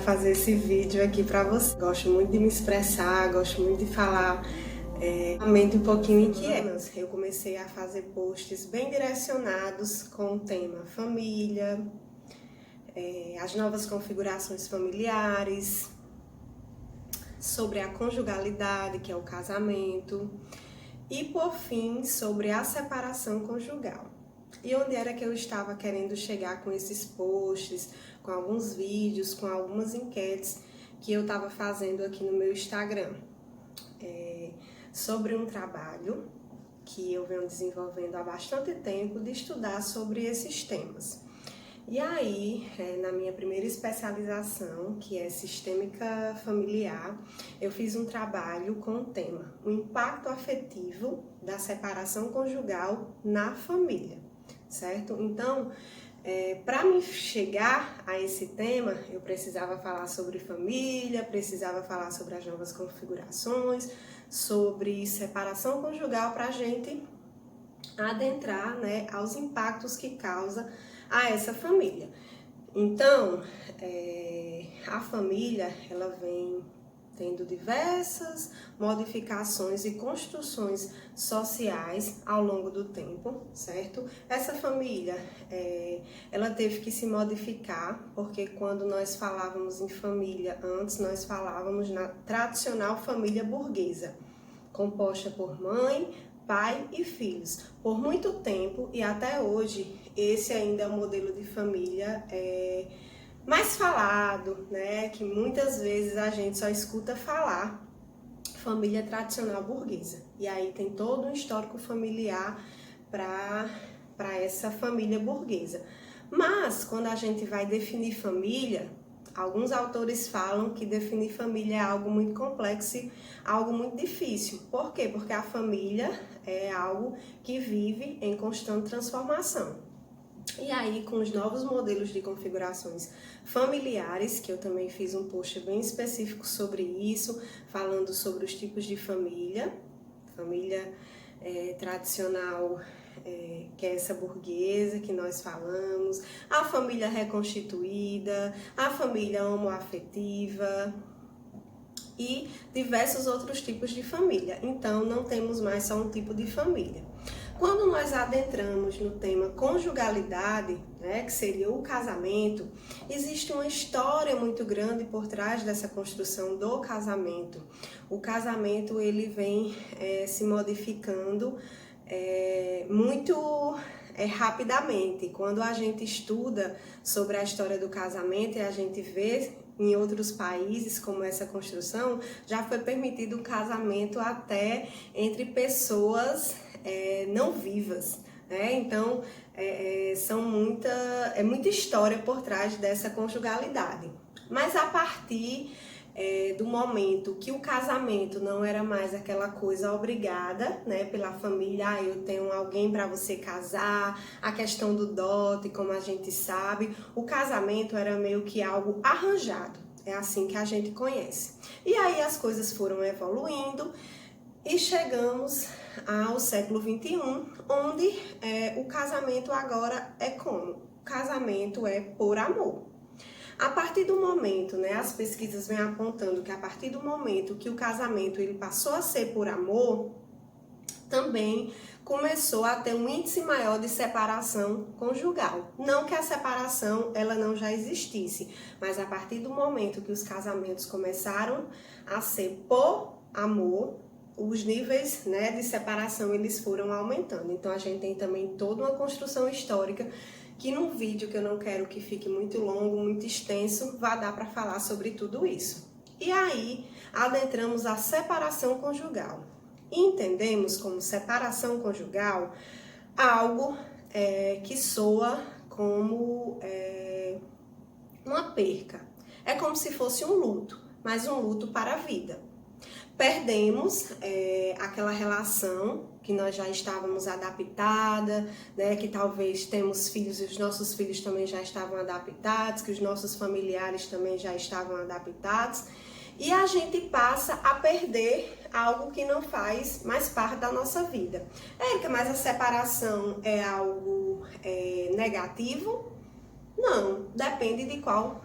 fazer esse vídeo aqui para você. Gosto muito de me expressar, gosto muito de falar a mente um pouquinho inquieta. Eu comecei a fazer posts bem direcionados com o tema família, as novas configurações familiares, sobre a conjugalidade, que é o casamento, e por fim sobre a separação conjugal. E onde era que eu estava querendo chegar com esses posts, com alguns vídeos, com algumas enquetes que eu estava fazendo aqui no meu Instagram, sobre um trabalho que eu venho desenvolvendo há bastante tempo de estudar sobre esses temas. E aí, na minha primeira especialização, que é Sistêmica Familiar, eu fiz um trabalho com o tema o impacto afetivo da separação conjugal na família, certo? Então, para me chegar a esse tema, eu precisava falar sobre família, precisava falar sobre as novas configurações, sobre separação conjugal, para a gente adentrar, né, aos impactos que causa a essa família. Então, a família, ela vem tendo diversas modificações e construções sociais ao longo do tempo, certo? Essa família, ela teve que se modificar, porque quando nós falávamos em família antes, nós falávamos na tradicional família burguesa, composta por mãe, pai e filhos. Por muito tempo e até hoje, esse ainda é o modelo de família mais falado, né? Que muitas vezes a gente só escuta falar família tradicional burguesa. E aí tem todo um histórico familiar para essa família burguesa. Mas quando a gente vai definir família, alguns autores falam que definir família é algo muito complexo, algo muito difícil. Por quê? Porque a família é algo que vive em constante transformação. E aí, com os novos modelos de configurações familiares, que eu também fiz um post bem específico sobre isso, falando sobre os tipos de família tradicional, que é essa burguesa que nós falamos, a família reconstituída, a família homoafetiva e diversos outros tipos de família. Então, não temos mais só um tipo de família. Quando nós adentramos no tema conjugalidade, né, que seria o casamento, existe uma história muito grande por trás dessa construção do casamento. O casamento, ele vem se modificando muito rapidamente. Quando a gente estuda sobre a história do casamento e a gente vê em outros países como essa construção, já foi permitido o casamento até entre pessoas não vivas, né? Então, é muita história por trás dessa conjugalidade. Mas a partir do momento que o casamento não era mais aquela coisa obrigada, né, pela família, eu tenho alguém para você casar, a questão do dote, como a gente sabe, o casamento era meio que algo arranjado, é assim que a gente conhece. E aí as coisas foram evoluindo e chegamos ao século XXI, onde o casamento agora é como? O casamento é por amor. A partir do momento, né, as pesquisas vêm apontando que a partir do momento que o casamento ele passou a ser por amor, também começou a ter um índice maior de separação conjugal. Não que a separação ela não já existisse, mas a partir do momento que os casamentos começaram a ser por amor, os níveis, né, de separação eles foram aumentando. Então a gente tem também toda uma construção histórica que num vídeo que eu não quero que fique muito longo, muito extenso, vai dar para falar sobre tudo isso. E aí adentramos a separação conjugal. E entendemos como separação conjugal algo que soa como uma perca. É como se fosse um luto, mas um luto para a vida. Perdemos aquela relação que nós já estávamos adaptada, né, que talvez temos filhos e os nossos filhos também já estavam adaptados, que os nossos familiares também já estavam adaptados, e a gente passa a perder algo que não faz mais parte da nossa vida. Érica, mas a separação é algo negativo? Não, depende de qual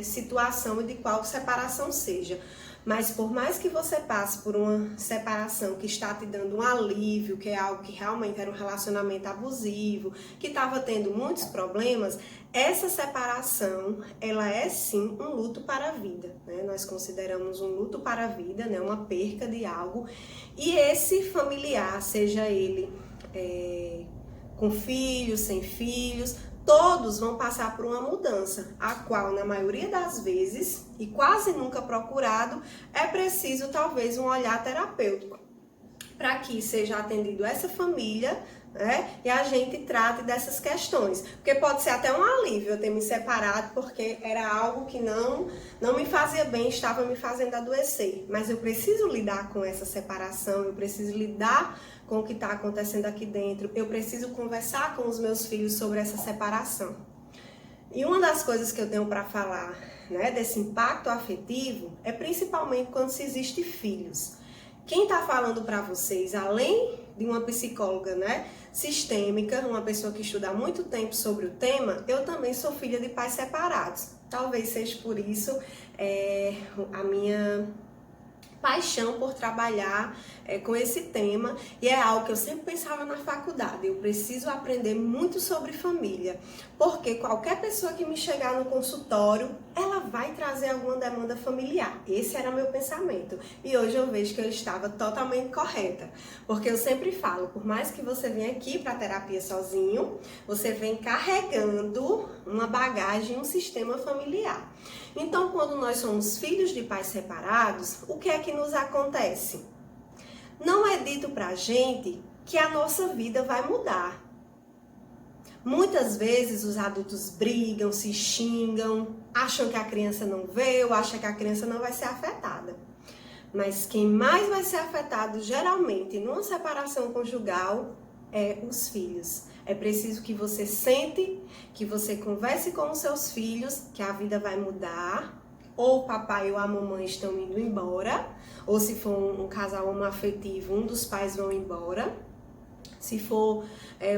situação e de qual separação seja. Mas por mais que você passe por uma separação que está te dando um alívio, que é algo que realmente era um relacionamento abusivo, que estava tendo muitos problemas, essa separação, ela é sim um luto para a vida, né? Nós consideramos um luto para a vida, né? Uma perca de algo. E esse familiar, seja ele com filhos, sem filhos, todos vão passar por uma mudança, a qual, na maioria das vezes, e quase nunca procurado, é preciso talvez um olhar terapêutico para que seja atendido essa família, né? E a gente trate dessas questões. Porque pode ser até um alívio eu ter me separado, porque era algo que não me fazia bem, estava me fazendo adoecer. Mas eu preciso lidar com essa separação, eu preciso lidar com o que está acontecendo aqui dentro, eu preciso conversar com os meus filhos sobre essa separação. E uma das coisas que eu tenho para falar, né, desse impacto afetivo é principalmente quando se existe filhos. Quem está falando para vocês, além de uma psicóloga, né, sistêmica, uma pessoa que estuda há muito tempo sobre o tema, eu também sou filha de pais separados. Talvez seja por isso a minha paixão por trabalhar com esse tema, e é algo que eu sempre pensava na faculdade. Eu preciso aprender muito sobre família, porque qualquer pessoa que me chegar no consultório, ela vai trazer alguma demanda familiar. Esse era meu pensamento, e hoje eu vejo que eu estava totalmente correta, porque eu sempre falo, por mais que você venha aqui para terapia sozinho, você vem carregando uma bagagem, um sistema familiar. Então, quando nós somos filhos de pais separados, o que é que nos acontece? Não é dito pra gente que a nossa vida vai mudar. Muitas vezes os adultos brigam, se xingam, acham que a criança não veio, acham que a criança não vai ser afetada. Mas quem mais vai ser afetado geralmente numa separação conjugal é os filhos. É preciso que você sente, que você converse com os seus filhos, que a vida vai mudar, ou o papai ou a mamãe estão indo embora, ou se for um casal homoafetivo, um dos pais vão embora. Se for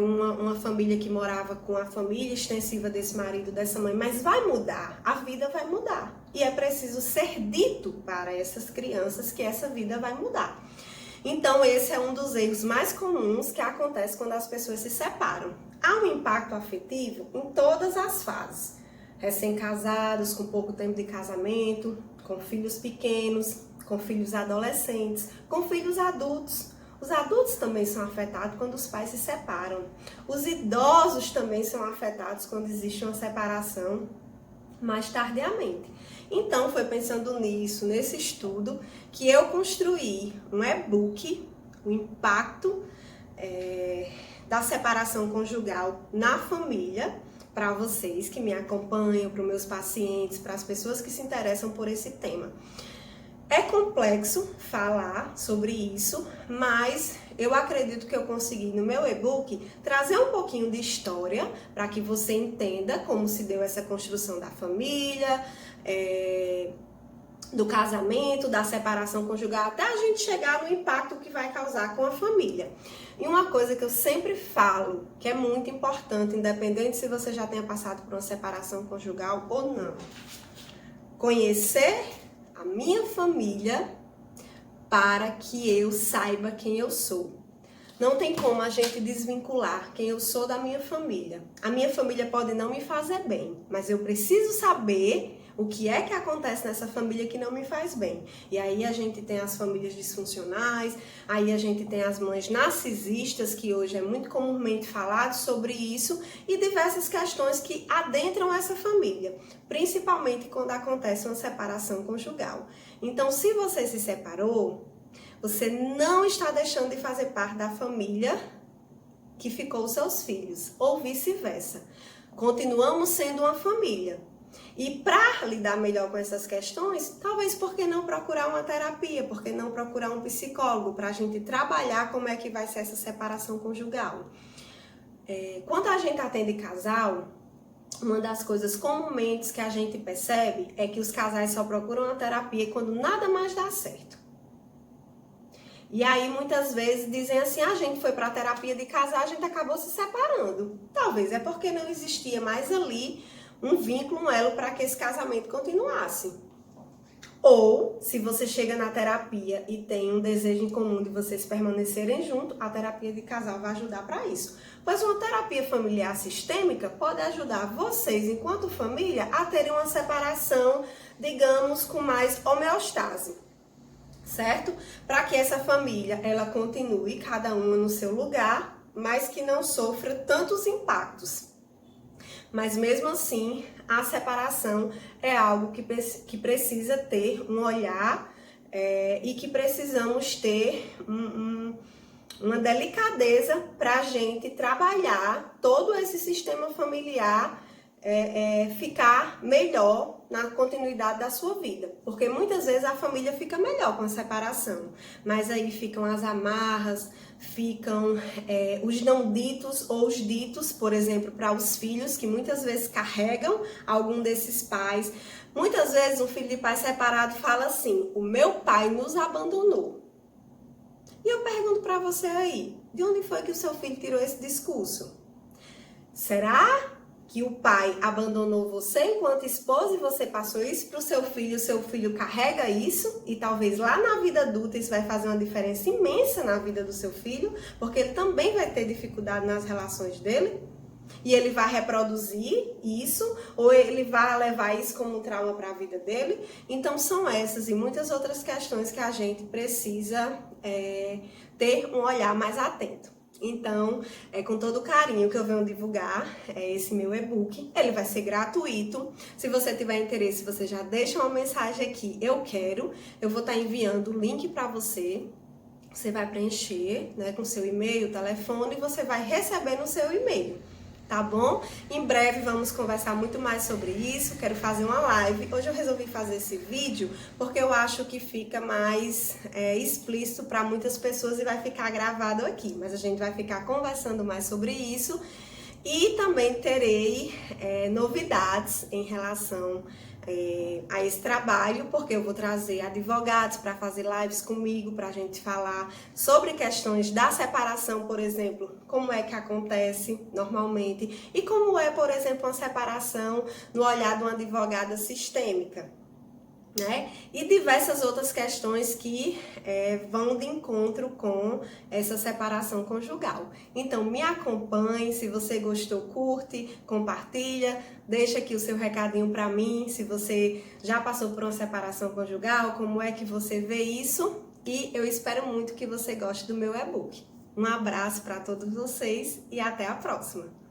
uma família que morava com a família extensiva desse marido, dessa mãe, mas vai mudar, a vida vai mudar. E é preciso ser dito para essas crianças que essa vida vai mudar. Então, esse é um dos erros mais comuns que acontece quando as pessoas se separam. Há um impacto afetivo em todas as fases. Recém-casados, com pouco tempo de casamento, com filhos pequenos, com filhos adolescentes, com filhos adultos. Os adultos também são afetados quando os pais se separam. Os idosos também são afetados quando existe uma separação mais tardiamente. Então, foi pensando nisso, nesse estudo, que eu construí um e-book, o impacto da separação conjugal na família, para vocês que me acompanham, para os meus pacientes, para as pessoas que se interessam por esse tema. É complexo falar sobre isso, mas eu acredito que eu consegui no meu e-book trazer um pouquinho de história para que você entenda como se deu essa construção da família, do casamento, da separação conjugal, até a gente chegar no impacto que vai causar com a família. E uma coisa que eu sempre falo, que é muito importante, independente se você já tenha passado por uma separação conjugal ou não, conhecer a minha família para que eu saiba quem eu sou. Não tem como a gente desvincular quem eu sou da minha família. A minha família pode não me fazer bem, mas eu preciso saber o que é que acontece nessa família que não me faz bem. E aí a gente tem as famílias disfuncionais, aí a gente tem as mães narcisistas, que hoje é muito comumente falado sobre isso, e diversas questões que adentram essa família, principalmente quando acontece uma separação conjugal. Então, se você se separou, você não está deixando de fazer parte da família que ficou os seus filhos, ou vice-versa. Continuamos sendo uma família. E para lidar melhor com essas questões, talvez por que não procurar uma terapia, por que não procurar um psicólogo para a gente trabalhar como é que vai ser essa separação conjugal. Quando a gente atende casal, uma das coisas comumente que a gente percebe é que os casais só procuram uma terapia quando nada mais dá certo. E aí muitas vezes dizem assim, a gente foi para a terapia de casal, a gente acabou se separando. Talvez é porque não existia mais ali um vínculo, um elo para que esse casamento continuasse. Ou, se você chega na terapia e tem um desejo em comum de vocês permanecerem juntos, a terapia de casal vai ajudar para isso. Pois uma terapia familiar sistêmica pode ajudar vocês, enquanto família, a terem uma separação, digamos, com mais homeostase, certo? Para que essa família, ela continue, cada uma no seu lugar, mas que não sofra tantos impactos. Mas mesmo assim, a separação é algo que precisa ter um olhar e que precisamos ter uma delicadeza para a gente trabalhar todo esse sistema familiar ficar melhor na continuidade da sua vida. Porque muitas vezes a família fica melhor com a separação, mas aí ficam as amarras, ficam os não ditos ou os ditos, por exemplo, para os filhos que muitas vezes carregam algum desses pais. Muitas vezes um filho de pai separado fala assim, o meu pai nos abandonou. E eu pergunto para você aí, de onde foi que o seu filho tirou esse discurso? Será que o pai abandonou você enquanto esposa e você passou isso para o seu filho carrega isso e talvez lá na vida adulta isso vai fazer uma diferença imensa na vida do seu filho, porque ele também vai ter dificuldade nas relações dele e ele vai reproduzir isso ou ele vai levar isso como um trauma para a vida dele. Então são essas e muitas outras questões que a gente precisa ter um olhar mais atento. Então, é com todo carinho que eu venho divulgar esse meu e-book. Ele vai ser gratuito. Se você tiver interesse, você já deixa uma mensagem aqui, eu quero. Eu vou estar enviando o link para você. Você vai preencher, né, com seu e-mail, telefone, e você vai receber no seu e-mail. Tá bom? Em breve vamos conversar muito mais sobre isso, quero fazer uma live. Hoje eu resolvi fazer esse vídeo porque eu acho que fica mais explícito para muitas pessoas e vai ficar gravado aqui. Mas a gente vai ficar conversando mais sobre isso e também terei novidades em relação a esse trabalho, porque eu vou trazer advogados para fazer lives comigo, para a gente falar sobre questões da separação, por exemplo, como é que acontece normalmente e como é, por exemplo, uma separação no olhar de uma advogada sistêmica, né? E diversas outras questões que vão de encontro com essa separação conjugal. Então me acompanhe, se você gostou, curte, compartilha, deixa aqui o seu recadinho para mim, se você já passou por uma separação conjugal, como é que você vê isso, e eu espero muito que você goste do meu e-book. Um abraço para todos vocês e até a próxima!